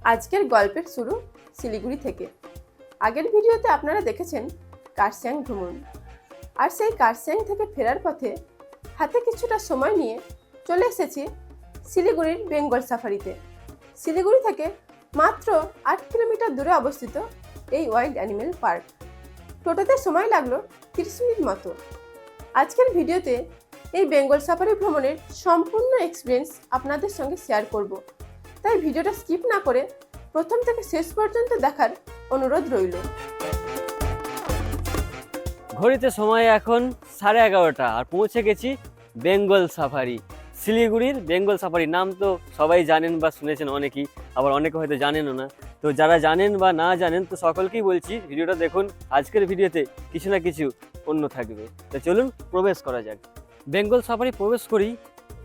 আজকের গল্পের শুরু শিলিগুড়ি থেকে। আগের ভিডিওতে আপনারা দেখেছেন কার্সিয়াং ভ্রমণ, আর সেই কার্সিয়াং থেকে ফেরার পথে হাতে কিছুটা সময় নিয়ে চলে এসেছি শিলিগুড়ির বেঙ্গল সাফারিতে। শিলিগুড়ি থেকে মাত্র 8 কিলোমিটার দূরে অবস্থিত এই ওয়াইল্ড অ্যানিমেল পার্ক। টোটোতে সময় লাগলো 30 মিনিট মতো। আজকের ভিডিওতে এই বেঙ্গল সাফারি ভ্রমণের সম্পূর্ণ এক্সপিরিয়েন্স আপনাদের সঙ্গে শেয়ার করব, তাই ভিডিওটা স্কিপ না করে প্রথম থেকে শেষ পর্যন্ত দেখার অনুরোধ রইল। ঘড়িতে সময় এখন 11:30 আর পৌঁছে গেছি বেঙ্গল সাফারি। শিলিগুড়ির বেঙ্গল সাফারি নাম তো সবাই জানেন বা শুনেছেন অনেকেই, আবার অনেকে হয়তো জানেনও না। তো যারা জানেন বা না জানেন তো সকলকেই বলছি ভিডিওটা দেখুন। আজকের ভিডিওতে কিছু না কিছু অন্য থাকবে। তো চলুন প্রবেশ করা যাক। বেঙ্গল সাফারি প্রবেশ করি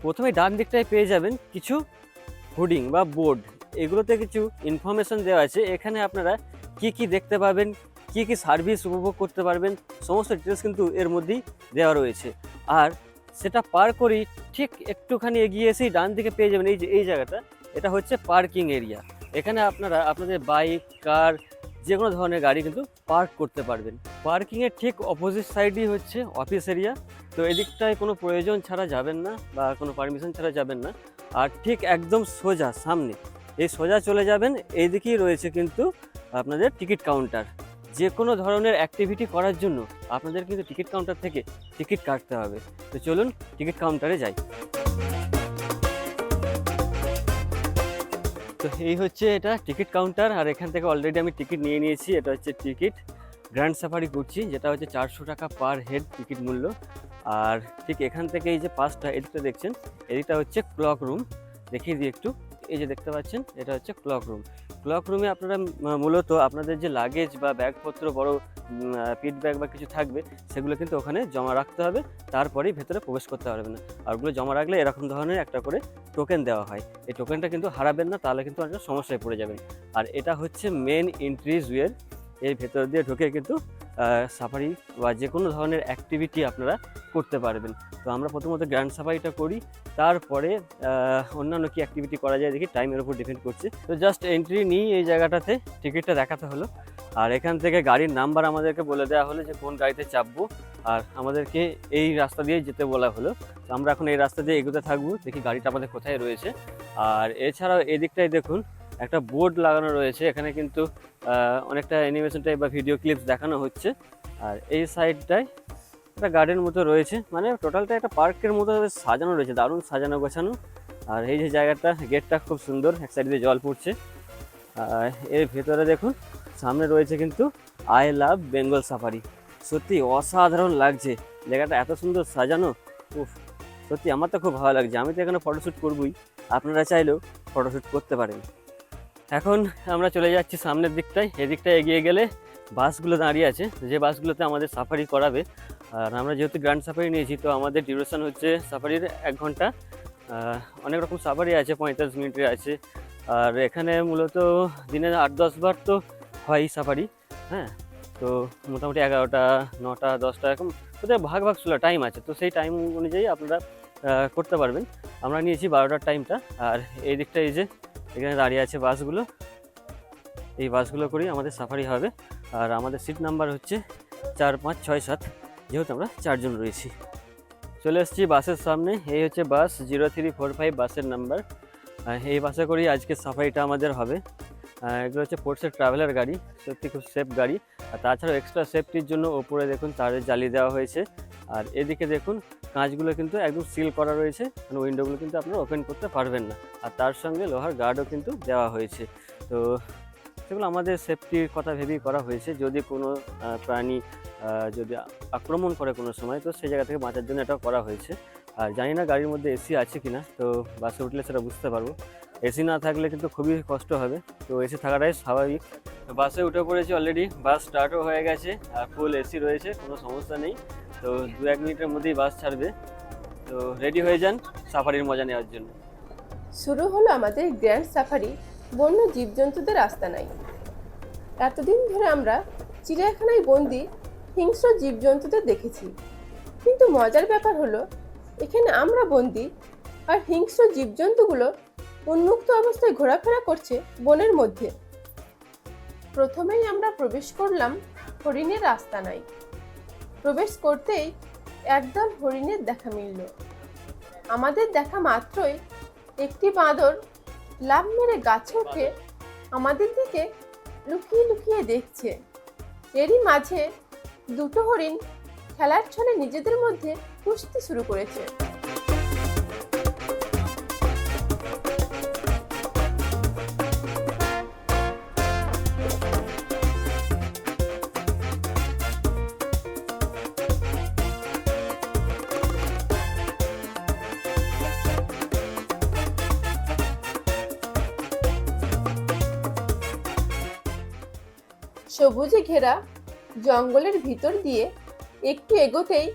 প্রথমে ডান দিকটায় পেয়ে যাবেন কিছু হোর্ডিং বা বোর্ড। এগুলোতে কিছু ইনফরমেশন দেওয়া আছে। এখানে আপনারা কি দেখতে পাবেন, কি সার্ভিস উপভোগ করতে পারবেন, সমস্ত ডিটেলস কিন্তু এর মধ্যেই দেওয়া রয়েছে। আর সেটা পার করি ঠিক একটুখানি এগিয়ে এসেই ডান দিকে পেয়ে যাবেন এই জায়গাটা, এটা হচ্ছে পার্কিং এরিয়া। এখানে আপনারা আপনাদের বাইক, কার, যে কোনো ধরনের গাড়ি কিন্তু পার্ক করতে পারবেন। পার্কিংয়ের ঠিক অপোজিট সাইডই হচ্ছে অফিস এরিয়া। তো এদিকটায় কোনো প্রয়োজন ছাড়া যাবেন না বা কোনো পারমিশন ছাড়া যাবেন না। আর ঠিক একদম সোজা সামনে এই সোজা চলে যাবেন, এইদিকেই রয়েছে কিন্তু আপনাদের টিকিট কাউন্টার। যে কোনো ধরনের অ্যাক্টিভিটি করার জন্য আপনাদের কিন্তু টিকিট কাউন্টার থেকে টিকিট কাটতে হবে। তো চলুন টিকিট কাউন্টারে যাই। তো এই হচ্ছে এটা টিকিট কাউন্টার, আর এখান থেকে অলরেডি আমি টিকিট নিয়ে নিয়েছি। এটা হচ্ছে টিকিট, গ্র্যান্ড সাফারি করছি, যেটা হচ্ছে 400 টাকা পার হেড টিকিট মূল্য। আর ঠিক এখান থেকে এই যে পাসটা এদিকটা দেখছেন, এদিকটা হচ্ছে ক্লক রুম। দেখিয়ে দিই একটু, এই যে দেখতে পাচ্ছেন এটা হচ্ছে ক্লক রুম। ক্লক রুমে আপনারা মূলত আপনাদের যে লাগেজ বা ব্যাগপত্র, বড় পিট ব্যাগ বা কিছু থাকবে, সেগুলো কিন্তু ওখানে জমা রাখতে হবে, তারপরেই ভেতরে প্রবেশ করতে পারবেন না। আর ওগুলো জমা রাখলে এরকম ধরনের একটা করে টোকেন দেওয়া হয়। এই টোকেনটা কিন্তু হারাবেন না, তাহলে কিন্তু একটা সমস্যায় পড়ে যাবেন। আর এটা হচ্ছে মেন এন্ট্রিজ ওয়ে। এর ভেতর দিয়ে ঢুকে কিন্তু সাফারি বা যে কোনো ধরনের অ্যাক্টিভিটি আপনারা করতে পারবেন। তো আমরা প্রথমত গ্র্যান্ড সাফারিটা করি, তারপরে অন্যান্য কি অ্যাক্টিভিটি করা যায় দেখি, টাইমের উপর ডিপেন্ড করছে। তো জাস্ট এন্ট্রি নিই এই জায়গাটাতে, টিকিটটা দেখাতে হলো। আর এখান থেকে গাড়ির নাম্বার আমাদেরকে বলে দেওয়া হলো যে কোন গাড়িতে চাপবো, আর আমাদেরকে এই রাস্তা দিয়ে যেতে বলা হলো। তো আমরা এখন এই রাস্তা দিয়ে এগোতে থাকবো, দেখি গাড়িটা আমাদের কোথায় রয়েছে। আর এছাড়াও এদিকটায় দেখুন একটা বোর্ড লাগানো রয়েছে, এখানে কিন্তু অনেকটা অ্যানিমেশন টাইপ বা ভিডিও ক্লিপস দেখানো হচ্ছে। আর এই সাইডটায় একটা গার্ডেন মতো রয়েছে, মানে টোটালটা একটা পার্কের মতো সাজানো রয়েছে, দারুণ সাজানো গোছানো। আর এই যে জায়গাটা, গেটটা খুব সুন্দর, এক সাইড দিয়ে জল পড়ছে। আর এর ভেতরে দেখুন সামনে রয়েছে কিন্তু আই লাভ বেঙ্গল সাফারি। সত্যি অসাধারণ লাগছে, জায়গাটা এত সুন্দর সাজানো। উফ, সত্যি আমার তো খুব ভালো লাগছে। আমি তো এখানে ফটোশ্যুট করবই, আপনারা চাইলেও ফটোশ্যুট করতে পারেন। এখন আমরা চলে যাচ্ছি সামনের দিকটায়। এদিকটায় এগিয়ে গেলে বাসগুলো দাঁড়িয়ে আছে, যে বাসগুলোতে আমাদের সাফারি করাবে। আর আমরা যেহেতু গ্র্যান্ড সাফারি নিয়েছি, তো আমাদের ডিউরেশন হচ্ছে সাফারির 1 ঘন্টা। অনেক রকম সাফারি আছে, 45 মিনিটের আছে। আর এখানে মূলত দিনে 8-10 বার তো হয় সাফারি। হ্যাঁ, তো মোটামুটি 11টা, 9টা, 10টা এরকম ওদের ভাগ টাইম আছে। তো সেই টাইম অনুযায়ী আপনারা করতে পারবেন। আমরা নিয়েছি 12টার টাইমটা। আর এই দিকটা এই যে এখানে দাঁড়িয়ে আছে বাসগুলো, এই বাসগুলো করেই আমাদের সাফারি হবে। আর আমাদের সিট নাম্বার হচ্ছে 4, 5, 6, 7, যেহেতু আমরা 4 জন রয়েছি। চলে এসেছি বাসের সামনে, এই হচ্ছে বাস 0345 বাসের নাম্বার। এই বাসে করেই আজকে সাফারিটা আমাদের হবে। এগুলো হচ্ছে পোর্টসের ট্রাভেলার গাড়ি, সত্যি খুব সেফ গাড়ি। আর তাছাড়াও এক্সট্রা সেফটির জন্য ওপরে দেখুন তারের জালি দেওয়া হয়েছে। আর এদিকে দেখুন কাঁচগুলো কিন্তু একদম সিল করা রয়েছে, মানে উইন্ডোগুলো কিন্তু আপনারা ওপেন করতে পারবেন না। আর তার সঙ্গে লোহার গার্ডও কিন্তু দেওয়া হয়েছে। তো সেগুলো আমাদের সেফটির কথা ভেবেই করা হয়েছে। যদি কোনো প্রাণী যদি আক্রমণ করে কোনো সময়, তো সেই জায়গা থেকে বাঁচার জন্য এটাও করা হয়েছে। আর জানি না গাড়ির মধ্যে এসি আছে কিনা, তো বাসে উঠলে সেটা বুঝতে পারবো। এসি না থাকলে কিন্তু খুবই কষ্ট হবে, তো এসি থাকাটাই স্বাভাবিক। বাসে উঠে পড়েছি অলরেডি, বাস স্টার্টও হয়ে গেছে আর ফুল এসি রয়েছে, কোনো সমস্যা নেই। তো 2-1 মিনিটের মধ্যেই বাস ছাড়বে। তো রেডি হয়ে যান সাফারির মজা নেওয়ার জন্য। শুরু হলো আমাদের গ্র্যান্ড সাফারি বন্য জীবজন্তুদের আস্তানায়। এতদিন ধরে আমরা চিড়িয়াখানায় বন্দি হিংস্র জীবজন্তুদের দেখেছি, কিন্তু মজার ব্যাপার হলো এখানে আমরা বন্দি আর হিংস্র জীবজন্তুগুলো উন্মুক্ত অবস্থায় ঘোরাফেরা করছে বনের মধ্যে। প্রথমেই আমরা প্রবেশ করলাম হরিণের আস্তানায়। প্রবেশ করতেই একদল হরিণের দেখা মিলল। আমাদের দেখা মাত্রই একটি বাঁদর লাফ মেরে গাছে উঠে আমাদের দিকে লুকিয়ে লুকিয়ে দেখছে। এরই মাঝে দুটো হরিণ খেলার ছলে নিজেদের মধ্যে কুস্তি শুরু করেছে। সবুজে ঘেরা জঙ্গলের ভিতর দিয়ে একটু এগোতেই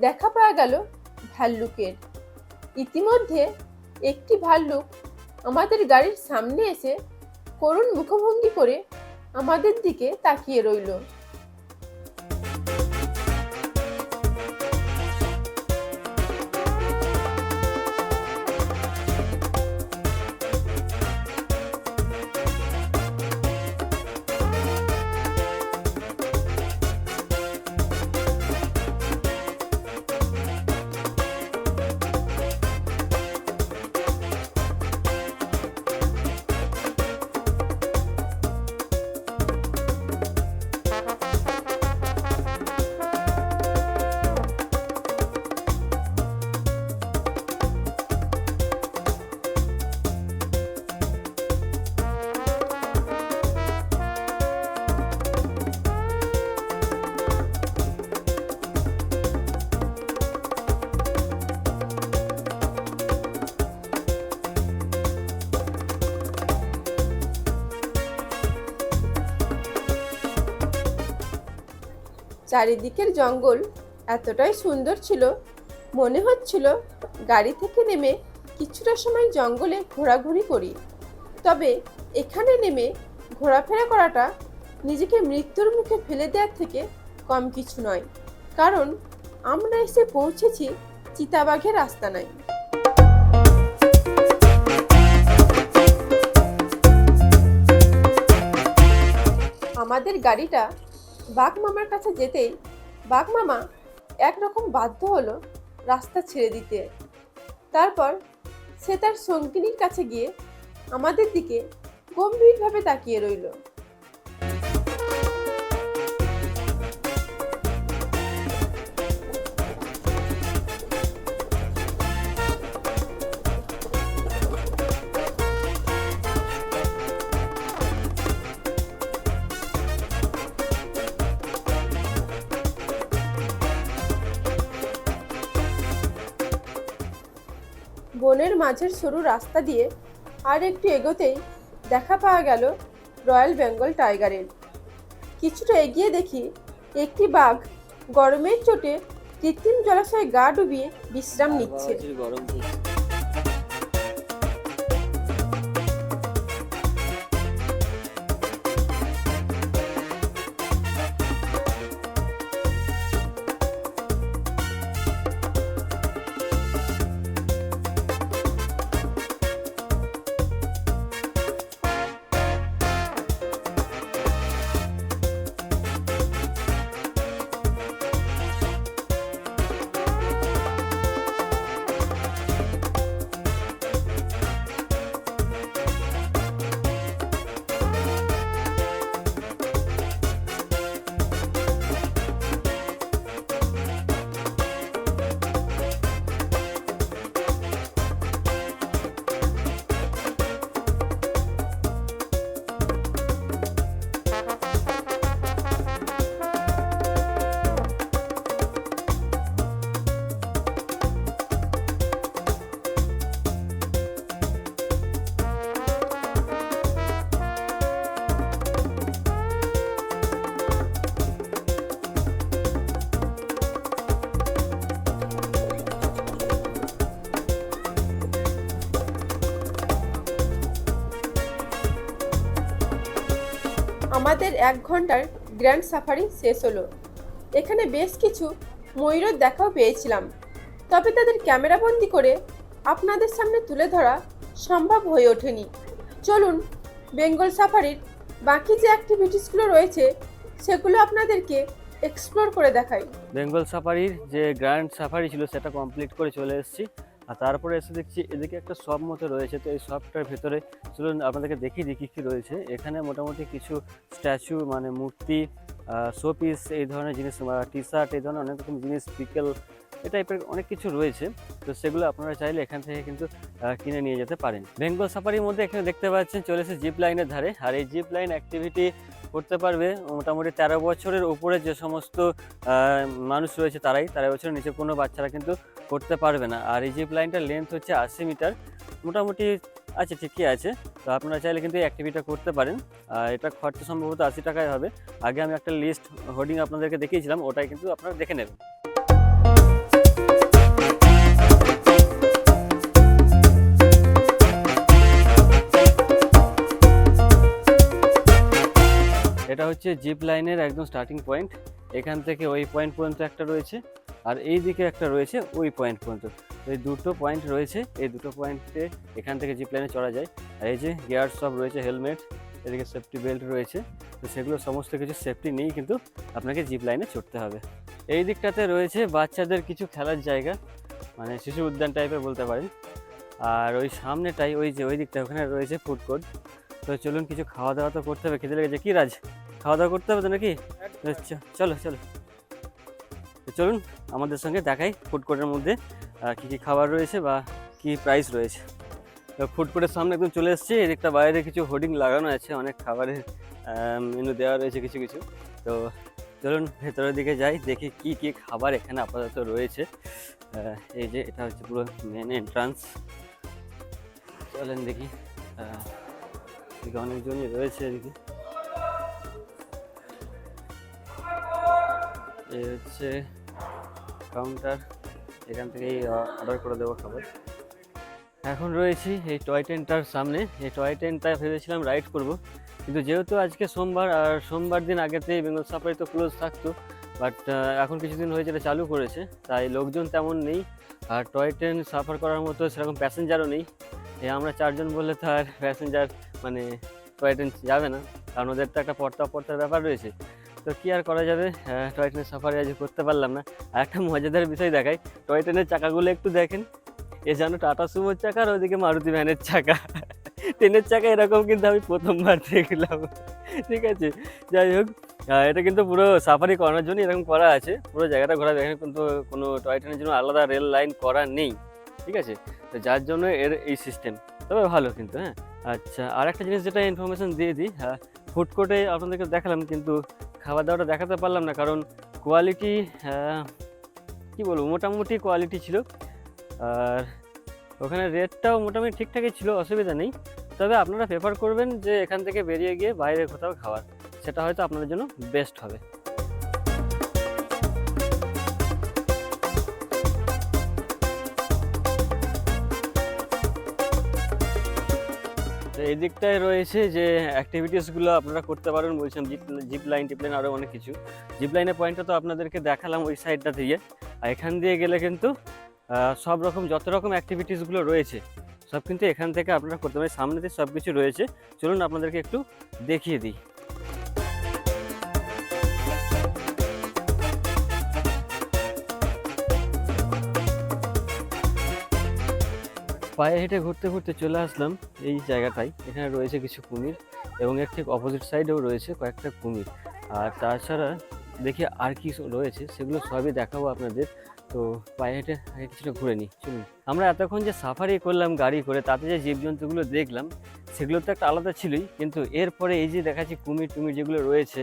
দেখা পাওয়া গেল ভাল্লুকের। ইতিমধ্যে একটি ভাল্লুক আমাদের গাড়ির সামনে এসে করুণ মুখভঙ্গি করে আমাদের দিকে তাকিয়ে রইল। চারিদিকের জঙ্গল এতটাই সুন্দর ছিল, মনে হচ্ছিল গাড়ি থেকে নেমে কিছুটা সময় জঙ্গলে ঘোরাঘুরি করি। তবে এখানে নেমে ঘোরাফেরা করাটা নিজেকে মৃত্যুর মুখে ফেলে দেওয়ার থেকে কম কিছু নয়, কারণ আমরা এসে পৌঁছেছি চিতাবাঘের আস্তানায়। আমাদের গাড়িটা বাঘ মামার কাছে যেতেই বাঘ মামা একরকম বাধ্য হলো রাস্তা ছেড়ে দিতে। তারপর সে তার সঙ্গিনীর কাছে গিয়ে আমাদের দিকে গম্ভীরভাবে তাকিয়ে রইল। বনের মাঝের সরু রাস্তা দিয়ে আর একটু এগোতেই দেখা পাওয়া গেল রয়্যাল বেঙ্গল টাইগারের। কিছুটা এগিয়ে দেখি একটি বাঘ গরমের চোটে কৃত্রিম জলাশয়ে গা ডুবিয়ে বিশ্রাম নিচ্ছে। আমাদের 1 ঘন্টার গ্র্যান্ড সাফারি শেষ হলো। এখানে বেশ কিছু ময়ূরের দেখাও পেয়েছিলাম, তবে তাদের ক্যামেরাবন্দি করে আপনাদের সামনে তুলে ধরা সম্ভব হয়ে ওঠেনি। চলুন বেঙ্গল সাফারির বাকি যে অ্যাক্টিভিটিসগুলো রয়েছে সেগুলো আপনাদেরকে এক্সপ্লোর করে দেখাই। বেঙ্গল সাফারির যে গ্র্যান্ড সাফারি ছিল সেটা কমপ্লিট করে চলে এসেছি, আর তারপরে এসে দেখছি এদিকে একটা শপ মতো রয়েছে। তো এই শপটার ভেতরে চলুন আপনাদেরকে দেখিয়ে দিই কী কী রয়েছে। এখানে মোটামুটি কিছু স্ট্যাচু মানে মূর্তি, শোপিস এই ধরনের জিনিস, টি শার্ট এই ধরনের অনেক রকম জিনিস, পিকেল এই টাইপের অনেক কিছু রয়েছে। তো সেগুলো আপনারা চাইলে এখান থেকে কিন্তু কিনে নিয়ে যেতে পারেন। বেঙ্গল সাফারির মধ্যে এখানে দেখতে পাচ্ছেন চলে এসেছে জিপ লাইনের ধারে, আর এই জিপ লাইন অ্যাক্টিভিটি করতে পারবে মোটামুটি 13 বছরের উপরে যে সমস্ত মানুষ রয়েছে তারাই, 13 বছরের নিচে কোনো বাচ্চারা কিন্তু করতে পারবে না। আর এই জিপ লাইনটার লেন্থ হচ্ছে 80 মিটার, মোটামুটি আছে, ঠিকই আছে। তো আপনারা চাইলে কিন্তু এই অ্যাক্টিভিটিটা করতে পারেন। এটা খরচা সম্ভবত 80 টাকায় হবে। আগে আমি একটা লিস্ট হোর্ডিং আপনাদেরকে দেখিয়েছিলাম, ওটাই কিন্তু আপনারা দেখে নেবেন। এটা হচ্ছে জিপ লাইনের একদম স্টার্টিং পয়েন্ট। এখান থেকে ওই পয়েন্ট পর্যন্ত একটা রয়েছে, আর এই দিকে একটা রয়েছে ওই পয়েন্ট পর্যন্ত। এই দুটো পয়েন্ট রয়েছে, এই দুটো পয়েন্টে এখান থেকে জিপ লাইনে চড়া যায়। আর এই যে গিয়ার সব রয়েছে, হেলমেট, এদিকে সেফটি বেল্ট রয়েছে। তো সেগুলো সমস্ত কিছু সেফটি নিয়েই কিন্তু আপনাকে জিপ লাইনে চড়তে হবে। এই দিকটাতে রয়েছে বাচ্চাদের কিছু খেলার জায়গা, মানে শিশু উদ্যান টাইপের বলতে পারেন। আর ওই সামনেটাই ওই যে ওই দিকটা, ওখানে রয়েছে ফুড কোর্ট। তো চলুন কিছু খাওয়া দাওয়া তো করতে হবে, খেতে লেগেছে। কি রাজ, খাওয়া দাওয়া করতে হবে তো নাকি? চলো চলো, চলুন আমাদের সঙ্গে দেখাই ফুড কোর্টের মধ্যে কী কী খাবার রয়েছে বা কী প্রাইস রয়েছে। তো ফুড কোর্টের সামনে একদম চলে এসেছি। এদিকটা বাইরে কিছু হোর্ডিং লাগানো আছে, অনেক খাবারের মেনু দেওয়া রয়েছে কিছু কিছু। তো চলুন ভেতরের দিকে যাই, দেখি কি কি খাবার এখানে আপাতত রয়েছে। এই যে এটা হচ্ছে পুরো মেন এন্ট্রান্স। চলেন দেখি, এদিকে অনেকজনই রয়েছে। এদিকে এই হচ্ছে কাউন্টার, এখান থেকেই অর্ডার করে দেবো খাবার। এখন রয়েছি এই টয় ট্রেনটার সামনে। এই টয় ট্রেনটা ভেবেছিলাম রাইড করব, কিন্তু যেহেতু আজকে সোমবার, আর সোমবার দিন আগেতেই বেঙ্গল সাফারি তো ক্লোজ থাকতো, বাট এখন কিছুদিন হয়েছে এটা চালু করেছে, তাই লোকজন তেমন নেই। আর টয় ট্রেন সাফার করার মতো সেরকম প্যাসেঞ্জারও নেই। আমরা 4 জন বললে তো আর প্যাসেঞ্জার মানে টয় ট্রেন যাবে না, কারণ ওদের তো একটা পর্তার ব্যাপার রয়েছে। তো কি আর করা যাবে, টয় ট্রেনের সাফারি আজ করতে পারলাম না। আর একটা মজাদার বিষয় দেখাই, টয় ট্রেনের চাকাগুলো একটু দেখেন, এ যেন টাটা সুমোর চাকা আর ওইদিকে মারুতি ভ্যানের চাকা। ট্রেনের চাকা এরকম কিন্তু আমি প্রথমবার দেখলাম। ঠিক আছে, যাই হোক, এটা কিন্তু পুরো সাফারি করানোর জন্য এরকম করা আছে, পুরো জায়গাটা ঘোরাবে। এখানে কিন্তু কোনো টয় ট্রেনের জন্য আলাদা রেল লাইন করা নেই, ঠিক আছে। তো যার জন্য এর এই সিস্টেম, তবে ভালো কিন্তু। হ্যাঁ, আচ্ছা, আর একটা জিনিস যেটা ইনফরমেশন দিয়ে দিই, হ্যাঁ, ফুড কোর্টে আপনাদেরকে দেখালাম কিন্তু খাবার দাবারটা দেখাতে পারলাম না, কারণ কোয়ালিটি কী বলবো, মোটামুটি কোয়ালিটি ছিল। আর ওখানে রেটটাও মোটামুটি ঠিকঠাকই ছিল, অসুবিধা নেই। তবে আপনারা প্রেফার করবেন যে এখান থেকে বেরিয়ে গিয়ে বাইরে কোথাও খাওয়ার, সেটা হয়তো আপনাদের জন্য বেস্ট হবে। তো এই দিকটায় রয়েছে যে অ্যাক্টিভিটিসগুলো আপনারা করতে পারেন, বলছিলাম জিপ লাইন টিপ লাইন আরও অনেক কিছু। জিপ লাইনের পয়েন্টটা তো আপনাদেরকে দেখালাম ওই সাইডটা দিয়ে। আর এখান দিয়ে গেলে কিন্তু সব রকম যত রকম অ্যাক্টিভিটিসগুলো রয়েছে সব কিন্তু এখান থেকে আপনারা করতে পারেন। সামনেতে সব কিছু রয়েছে, চলুন আপনাদেরকে একটু দেখিয়ে দিই। পায়ে হেঁটে ঘুরতে ঘুরতে চলে আসলাম এই জায়গাটায়। এখানে রয়েছে কিছু কুমির, এবং এর ঠিক অপোজিট সাইডেও রয়েছে কয়েকটা কুমির। আর তাছাড়া দেখি আর কি রয়েছে, সেগুলো সবই দেখাবো আপনাদের। তো পায়ে হেঁটে আগে কিছুটা ঘুরে নিই, চলুন। আমরা এতক্ষণ যে সাফারি করলাম গাড়ি করে, তাতে যে জীবজন্তুগুলো দেখলাম সেগুলো তো একটা আলাদা ছিলই, কিন্তু এরপরে এই যে দেখাচ্ছি কুমির টুমির যেগুলো রয়েছে,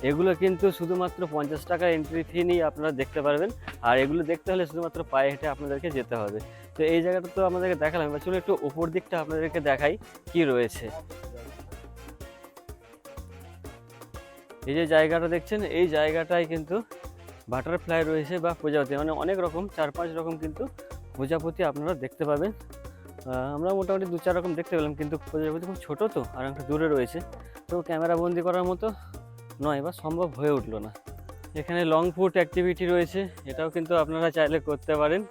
এগুলো কিন্তু শুধুমাত্র 50 টাকা এন্ট্রি ফি নিয়ে আপনারা দেখতে পারবেন। আর এগুলো দেখতে হলে শুধুমাত্র পায়ে হেঁটে আপনাদেরকে যেতে হবে। তো এই জায়গাটা তো আমাদেরকে দেখালাম, এবার চলুন একটু উপর দিকটা আপনাদেরকে দেখাই কি রয়েছে। এই যে জায়গাটা দেখছেন, এই জায়গাটায় কিন্তু বাটারফ্লাই রয়েছে বা প্রজাপতি, মানে অনেক রকম 4-5 রকম কিন্তু প্রজাপতি আপনারা দেখতে পাবেন। আমরা মোটামুটি 2-4 রকম দেখতে পেলাম, কিন্তু প্রজাপতি খুব ছোটো তো, আর একটা দূরে রয়েছে, তো ক্যামেরা বন্দি করার মতো নয় বা সম্ভব হয়ে উঠলো না। এখানে লং ফুট অ্যাক্টিভিটি রয়েছে, এটাও কিন্তু আপনারা চাইলে করতে পারেন।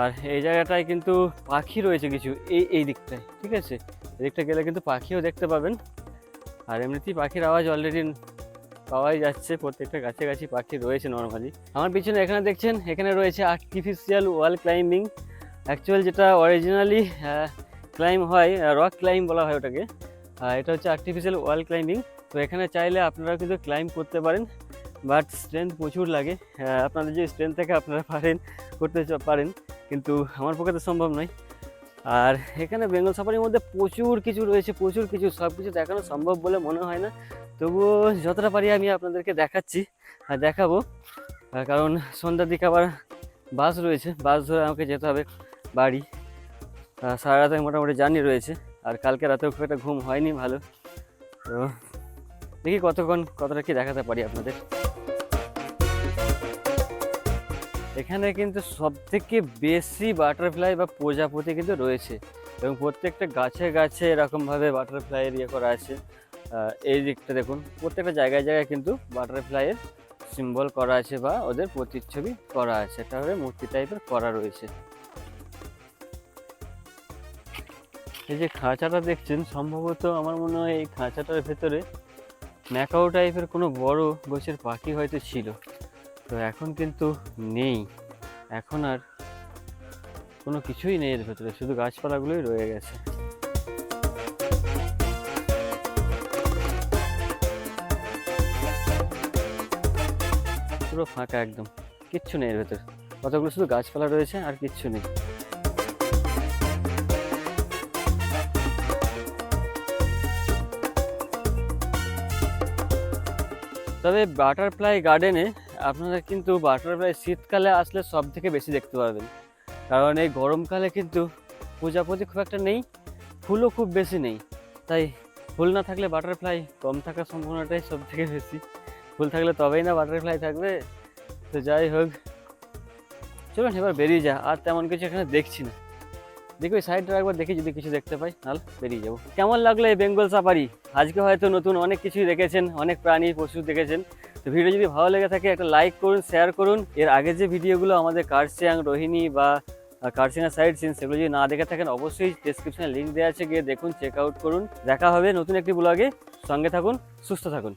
আর এই জায়গাটায় কিন্তু পাখি রয়েছে কিছু, এই দিকটায়, ঠিক আছে। এদিকটা গেলে কিন্তু পাখিও দেখতে পাবেন। আর এমনিতেই পাখির আওয়াজ অলরেডি পাওয়াই যাচ্ছে, প্রত্যেকটা গাছে গাছে পাখি রয়েছে নর্মালি। আমার পিছনে এখানে দেখছেন, এখানে রয়েছে আর্টিফিশিয়াল ওয়াল ক্লাইম্বিং। অ্যাকচুয়াল যেটা অরিজিনালি ক্লাইম্ব হয়, রক ক্লাইম্ব বলা হয় ওটাকে, এটা হচ্ছে আর্টিফিশিয়াল ওয়াল ক্লাইম্বিং। তো এখানে চাইলে আপনারা কিন্তু ক্লাইম্ব করতে পারেন, বাট স্ট্রেংথ প্রচুর লাগে। আপনাদের যে স্ট্রেংথ থেকে আপনারা করতে পারেন, কিন্তু আমার পক্ষে তো সম্ভব নয়। আর এখানে বেঙ্গল সাফারির মধ্যে প্রচুর কিছু রয়েছে, প্রচুর কিছু, সব কিছু দেখানো সম্ভব বলে মনে হয় না। তবুও যতটা পারি আমি আপনাদেরকে দেখাচ্ছি আর দেখাবো, কারণ সন্ধ্যার দিকে আবার বাস রয়েছে, বাস ধরে আমাকে যেতে হবে বাড়ি। সারা রাতে মোটামুটি জার্নি রয়েছে, আর কালকে রাতেও খুব একটা ঘুম হয়নি ভালো। তো দেখি কতটা কি দেখাতে পারি আপনাদের। এখানে কিন্তু সব থেকে বেশি বাটারফ্লাই বা প্রজাপতি কিন্তু রয়েছে, এবং প্রত্যেকটা গাছে গাছে এরকমভাবে বাটারফ্লাইয়ের ইয়ে করা আছে। এই দিকটা দেখুন, প্রত্যেকটা জায়গায় জায়গায় কিন্তু বাটারফ্লাইয়ের সিম্বল করা আছে বা ওদের প্রতিচ্ছবি করা আছে, এটা হলে মূর্তি টাইপের করা রয়েছে। এই যে খাঁচাটা দেখছেন, সম্ভবত আমার মনে হয় এই খাঁচাটার ভেতরে ম্যাকাও টাইপের কোনো বড় গোছের পাখি হয়তো ছিল, তো এখন কিন্তু নেই। এখন আর কোনো কিছুই নেই এর ভেতরে, শুধু গাছপালাগুলোই রয়ে গেছে। পুরো ফাঁকা একদম, কিচ্ছু নেই এর ভেতরে, কতগুলো শুধু গাছপালা রয়েছে আর কিচ্ছু নেই। তবে বাটারফ্লাই গার্ডেনে আপনারা কিন্তু বাটারফ্লাই শীতকালে আসলে সব থেকে বেশি দেখতে পারবেন, কারণ এই গরমকালে কিন্তু প্রজাপতি খুব একটা নেই, ফুলও খুব বেশি নেই। তাই ফুল না থাকলে বাটারফ্লাই কম থাকার সম্ভাবনাটাই সব থেকে বেশি, ফুল থাকলে তবেই না বাটারফ্লাই থাকবে। তো যাই হোক, চলুন এবার বেরিয়ে যা, আর তেমন কিছু এখানে দেখছি না। দেখি ওই সাইডটা একবার দেখি, যদি কিছু দেখতে পাই নাহলে বেরিয়ে যাবো। কেমন লাগলো এই বেঙ্গল সাফারি? আজকে হয়তো নতুন অনেক কিছুই দেখেছেন, অনেক প্রাণী পশু দেখেছেন। তো ভিডিও যদি ভালো লেগে থাকে একটা লাইক করুন, শেয়ার করুন। এর আগে যে ভিডিওগুলো আমাদের কার্সিয়াং, রোহিণী বা কার্সিয়াং সাইড সিন, সেগুলো যদি না দেখে থাকেন অবশ্যই ডেসক্রিপশনে লিঙ্ক দেওয়া আছে, গিয়ে দেখুন, চেক আউট করুন। দেখা হবে নতুন একটি ব্লগে, সঙ্গে থাকুন, সুস্থ থাকুন।